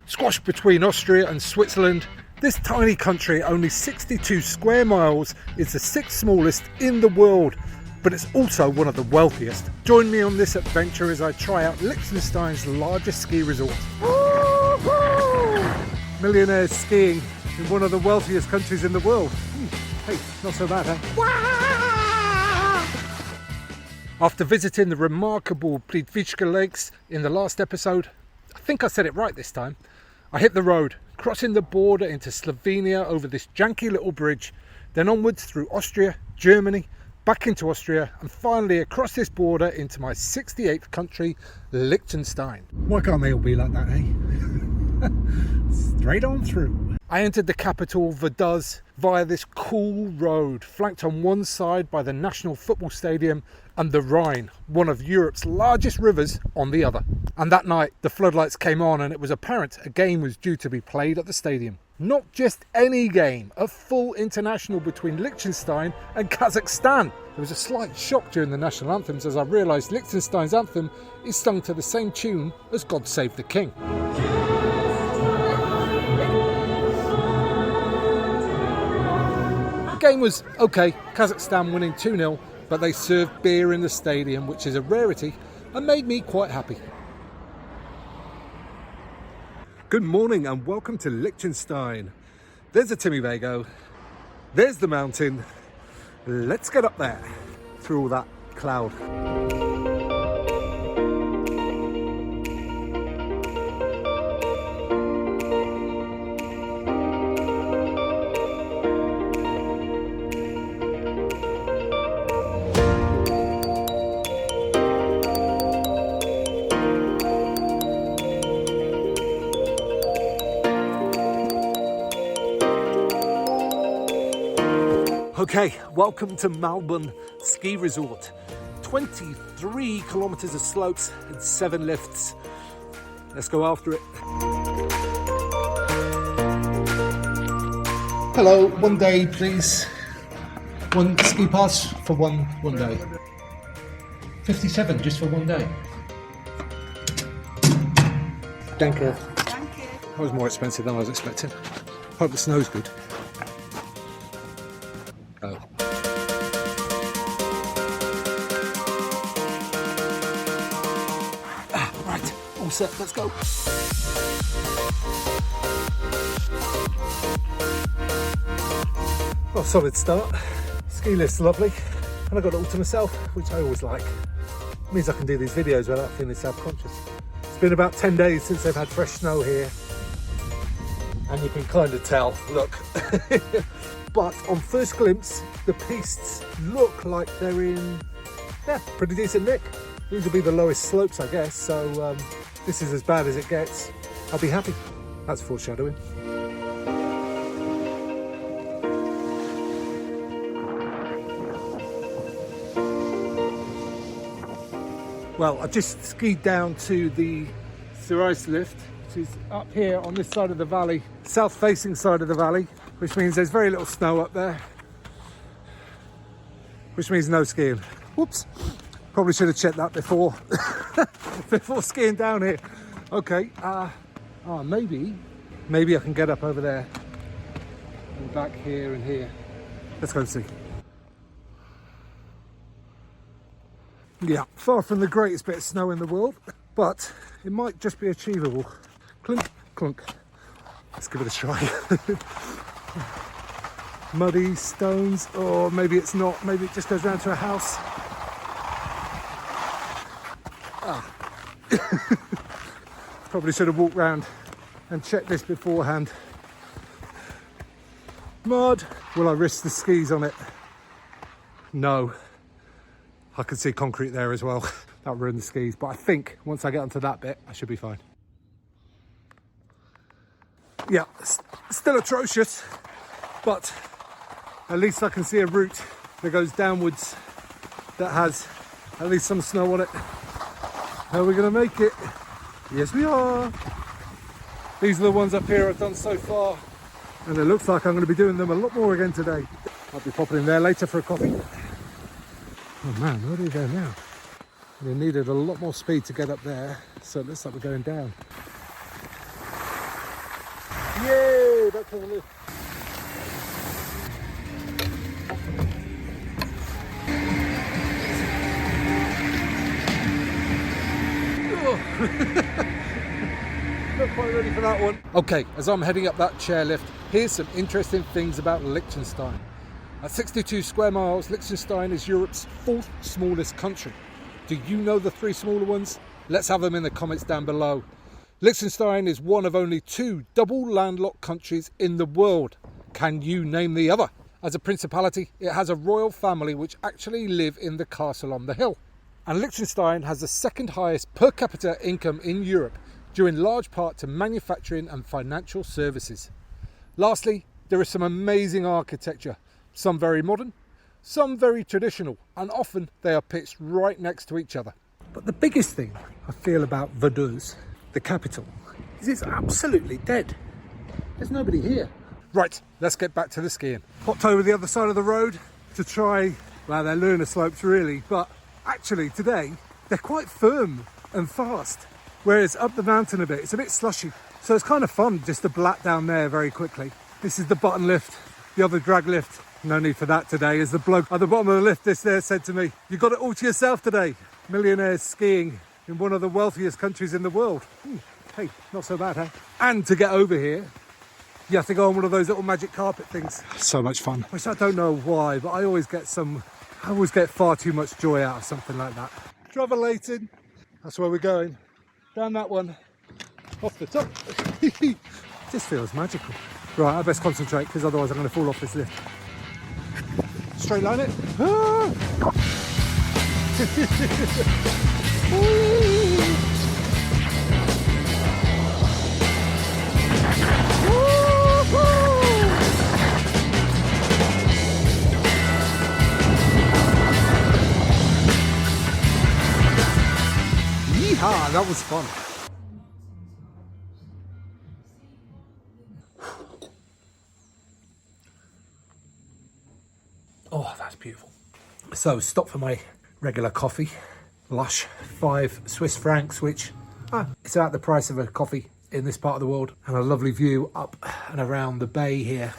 Squashed between Austria and Switzerland, this tiny country, only 62 square miles, is the 6th smallest in the world, but it's also one of the wealthiest. Join me on this adventure as I try out Liechtenstein's largest ski resort. Woo-hoo! Millionaires skiing in one of the wealthiest countries in the world. Hey, not so bad, huh? After visiting the remarkable Plitvička Lakes in the last episode, I think I said it right this time, I hit the road, crossing the border into Slovenia over this janky little bridge, then onwards through Austria, Germany, back into Austria, and finally across this border into my 68th country, Liechtenstein. Why can't they all be like that, eh? Straight on through. I entered the capital, Vaduz, via this cool road, flanked on one side by the National Football Stadium and the Rhine, one of Europe's largest rivers, on the other. And that night, the floodlights came on and it was apparent a game was due to be played at the stadium. Not just any game, a full international between Liechtenstein and Kazakhstan. There was a slight shock during the national anthems as I realised Liechtenstein's anthem is sung to the same tune as God Save the King. The game was okay, Kazakhstan winning 2-0, but they served beer in the stadium, which is a rarity and made me quite happy. Good morning and welcome to Liechtenstein. There's a Timmy Vago, there's the mountain. Let's get up there through all that cloud. Okay, welcome to Melbourne Ski Resort. 23 kilometres of slopes and 7 lifts. Let's go after it. Hello, 1 day please. 1 ski pass for one day. 57 just for 1 day. Danke. That was more expensive than I was expecting. Hope the snow's good. Oh. Right, all set, let's go. Well, solid start. Ski lift's lovely, and I got it all to myself, which I always like. It means I can do these videos without feeling self-conscious. It's been about 10 days since they've had fresh snow here, and you can kind of tell, look. But on first glimpse, the pistes look like they're in, pretty decent nick. These will be the lowest slopes, I guess, so this is as bad as it gets. I'll be happy. That's foreshadowing. Well, I just skied down to the Ice lift, which is up here on this side of the valley, south-facing side of the valley, which means there's very little snow up there, which means no skiing. Whoops, probably should have checked that before before skiing down here. Okay, maybe I can get up over there and back here and here. Let's go and see. Yeah, far from the greatest bit of snow in the world, but it might just be achievable. Clunk, clunk. Let's give it a try. Muddy stones, or maybe it's not, maybe it just goes round to a house. Probably should have walked round and checked this beforehand. Mud. Will I risk the skis on it? No. I can see concrete there as well. That'll ruin the skis, but I think once I get onto that bit, I should be fine. Yeah, still atrocious, but at least I can see a route that goes downwards that has at least some snow on it. Are we gonna make it? Yes, we are. These are the ones up here I've done so far, and it looks like I'm gonna be doing them a lot more again today. I'll be popping in there later for a coffee. Oh man, where do we go now? We needed a lot more speed to get up there, so it looks like we're going down. Yay, back to the lift. Not quite ready for that one. Okay, as I'm heading up that chairlift, here's some interesting things about Liechtenstein. At 62 square miles, Liechtenstein is Europe's fourth smallest country. Do you know the three smaller ones? Let's have them in the comments down below. Liechtenstein is one of only two double landlocked countries in the world. Can you name the other? As a principality, it has a royal family which actually live in the castle on the hill. And Liechtenstein has the second highest per capita income in Europe, due in large part to manufacturing and financial services. Lastly, there is some amazing architecture, some very modern, some very traditional, and often they are pitched right next to each other. But the biggest thing I feel about Vaduz, the capital, is it's absolutely dead. There's nobody here. Right, let's get back to the skiing. Popped over the other side of the road to try, well, they're lunar slopes really, but actually today they're quite firm and fast. Whereas up the mountain a bit, it's a bit slushy. So it's kind of fun just to blat down there very quickly. This is the button lift, the other drag lift. No need for that today, as the bloke at the bottom of the lift this there said to me, "You got it all to yourself today. Millionaires skiing in one of the wealthiest countries in the world." Hey, not so bad, huh? And to get over here, you have to go on one of those little magic carpet things. So much fun. Which I don't know why, but I always get far too much joy out of something like that. Travelating, that's where we're going. Down that one, off the top. Just feels magical. Right, I best concentrate because otherwise I'm going to fall off this lift. Straight line it. Ah! Yeehaw, that was fun. Oh, that's beautiful. So, stop for my regular coffee. Lush, 5 Swiss francs, which it's about the price of a coffee in this part of the world. And a lovely view up and around the bay here.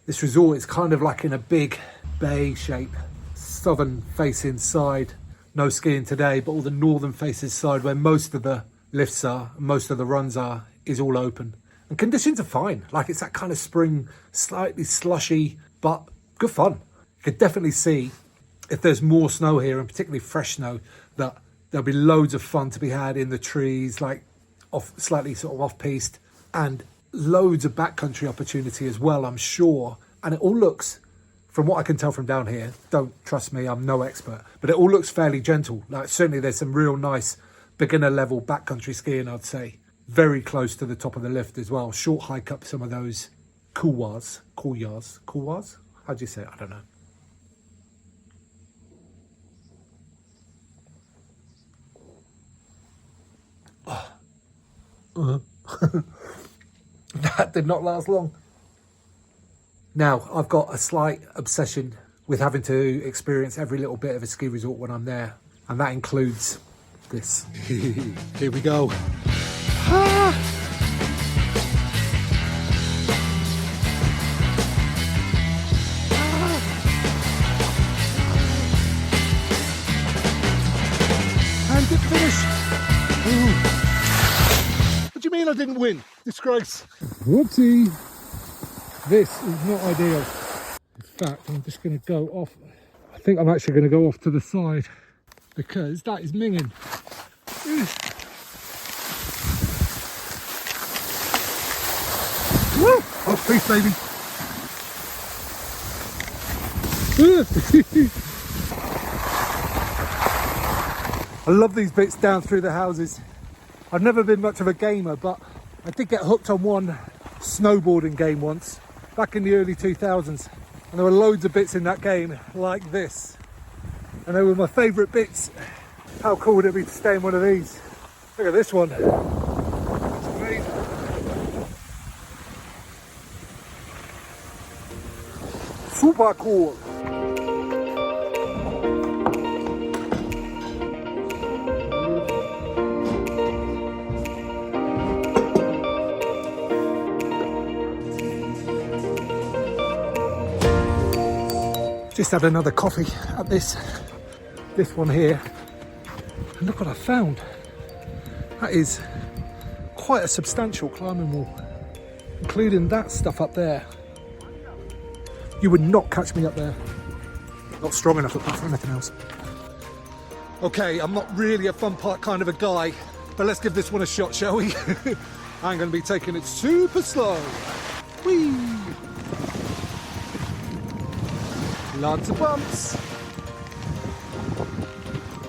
This resort is kind of like in a big bay shape. Southern facing side. No skiing today, but all the northern facing side where most of the lifts are, most of the runs are, is all open. And conditions are fine. Like it's that kind of spring, slightly slushy, but good fun. You could definitely see if there's more snow here, and particularly fresh snow, that there'll be loads of fun to be had in the trees, like slightly sort of off-piste, and loads of backcountry opportunity as well, I'm sure. And it all looks, from what I can tell from down here, don't trust me, I'm no expert, but it all looks fairly gentle. Like certainly there's some real nice beginner level backcountry skiing, I'd say. Very close to the top of the lift as well. Short hike up some of those couloirs. How do you say it? I don't know. That did not last long. Now, I've got a slight obsession with having to experience every little bit of a ski resort when I'm there, and that includes this. Here we go. And good finish. Ooh. What do you mean I didn't win? Disgrace. Whoopsie. This is not ideal. In fact, I'm just going to go off. I think I'm actually going to go off to the side because that is minging. Woo! Oh, peace, baby. I love these bits down through the houses. I've never been much of a gamer, but I did get hooked on one snowboarding game once, back in the early 2000s. And there were loads of bits in that game like this. And they were my favourite bits. How cool would it be to stay in one of these? Look at this one. That's amazing. Super cool. Just had another coffee at this one here. And look what I found. That is quite a substantial climbing wall, including that stuff up there. You would not catch me up there. Not strong enough apart from anything else. Okay, I'm not really a fun part kind of a guy, but let's give this one a shot, shall we? I'm going to be taking it super slow. Whee! Lots of bumps.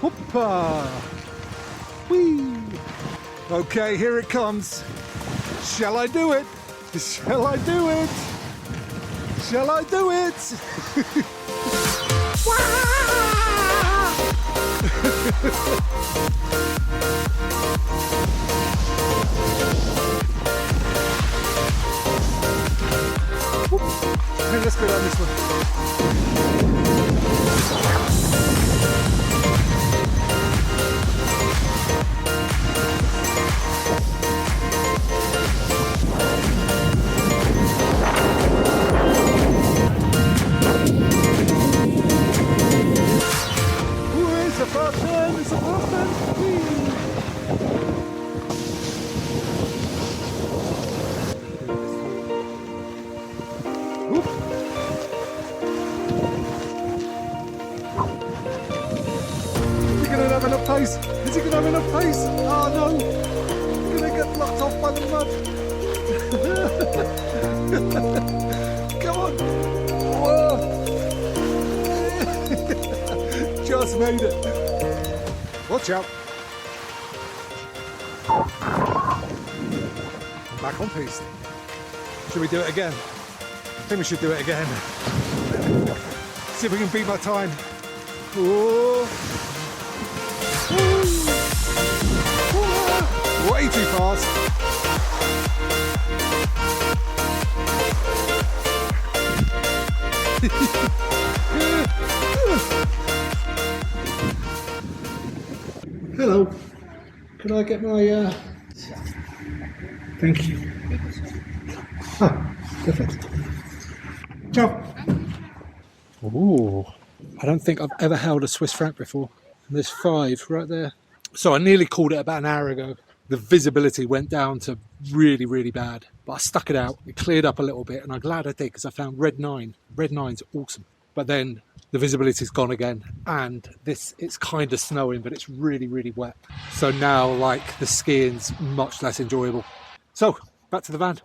Whoopah! Whee! Okay, here it comes. Shall I do it? Shall I do it? Shall I do it? Okay, let's go down this one. It's a fast turn, it's a fast turn. Enough pace? Is he going to have enough pace? Oh no! I'm going to get blocked off by the mud. Come on! Whoa. Just made it. Watch out! I'm back on piste. Should we do it again? I think we should do it again. See if we can beat my time. Ooh. Way too fast. Hello. Can I get my Thank you. Ah, perfect. Ciao. Ooh. I don't think I've ever held a Swiss franc before. And there's 5 right there. So I nearly called it about an hour ago. The visibility went down to really, really bad. But I stuck it out. It cleared up a little bit. And I'm glad I did because I found red 9. Red 9's awesome. But then the visibility's gone again. And it's kind of snowing, but it's really, really wet. So now, like, the skiing's much less enjoyable. So, back to the van.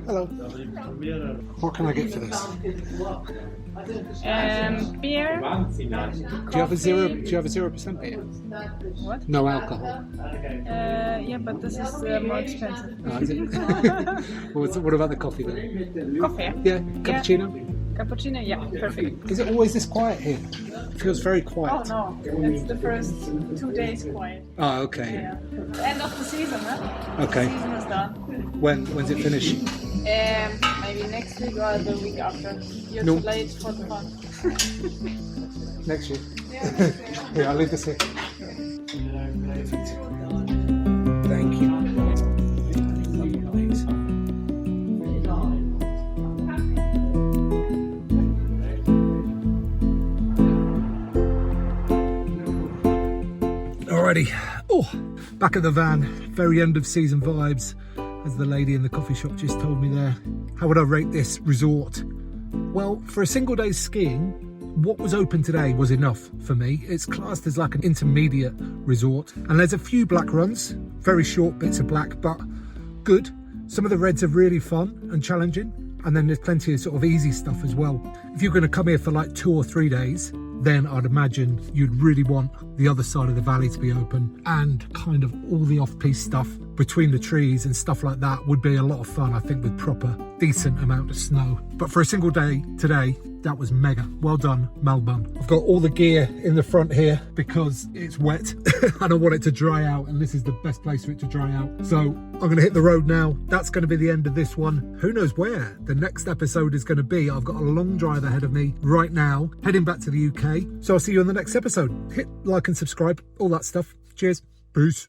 Hello. What can I get for this? Beer. Do you have a 0% beer? What? No alcohol. Yeah, but this is more expensive. Oh, is it? What about the coffee then? Coffee. Yeah, cappuccino. Cappuccino. Yeah, perfect. Is it always this quiet here? It feels very quiet. Oh no, it's the first 2 days quiet. Oh, okay. Yeah. End of the season, huh? Okay. The season is done. When's it finish? Maybe next week or the week after. You're No. too late for the fun. Next year. Yeah. Here, I'll leave this here. Thank you. Alrighty. Oh, back at the van. Very end of season vibes, as the lady in the coffee shop just told me there. How would I rate this resort? Well, for a single day's skiing, what was open today was enough for me. It's classed as like an intermediate resort, and there's a few black runs, very short bits of black, but good. Some of the reds are really fun and challenging, and then there's plenty of sort of easy stuff as well. If you're going to come here for like 2 or 3 days, then I'd imagine you'd really want the other side of the valley to be open, and kind of all the off-piste stuff between the trees and stuff like that would be a lot of fun, I think, with proper decent amount of snow. But for a single day today, That was mega. Well done, Melbourne. I've got all the gear in the front here because it's wet and I want it to dry out, and this is the best place for it to dry out. So I'm going to hit the road now. That's going to be the end of this one. Who knows where the next episode is going to be. I've got a long drive ahead of me right now, heading back to the UK. So I'll see you in the next episode. Hit like and subscribe, all that stuff. Cheers. Peace.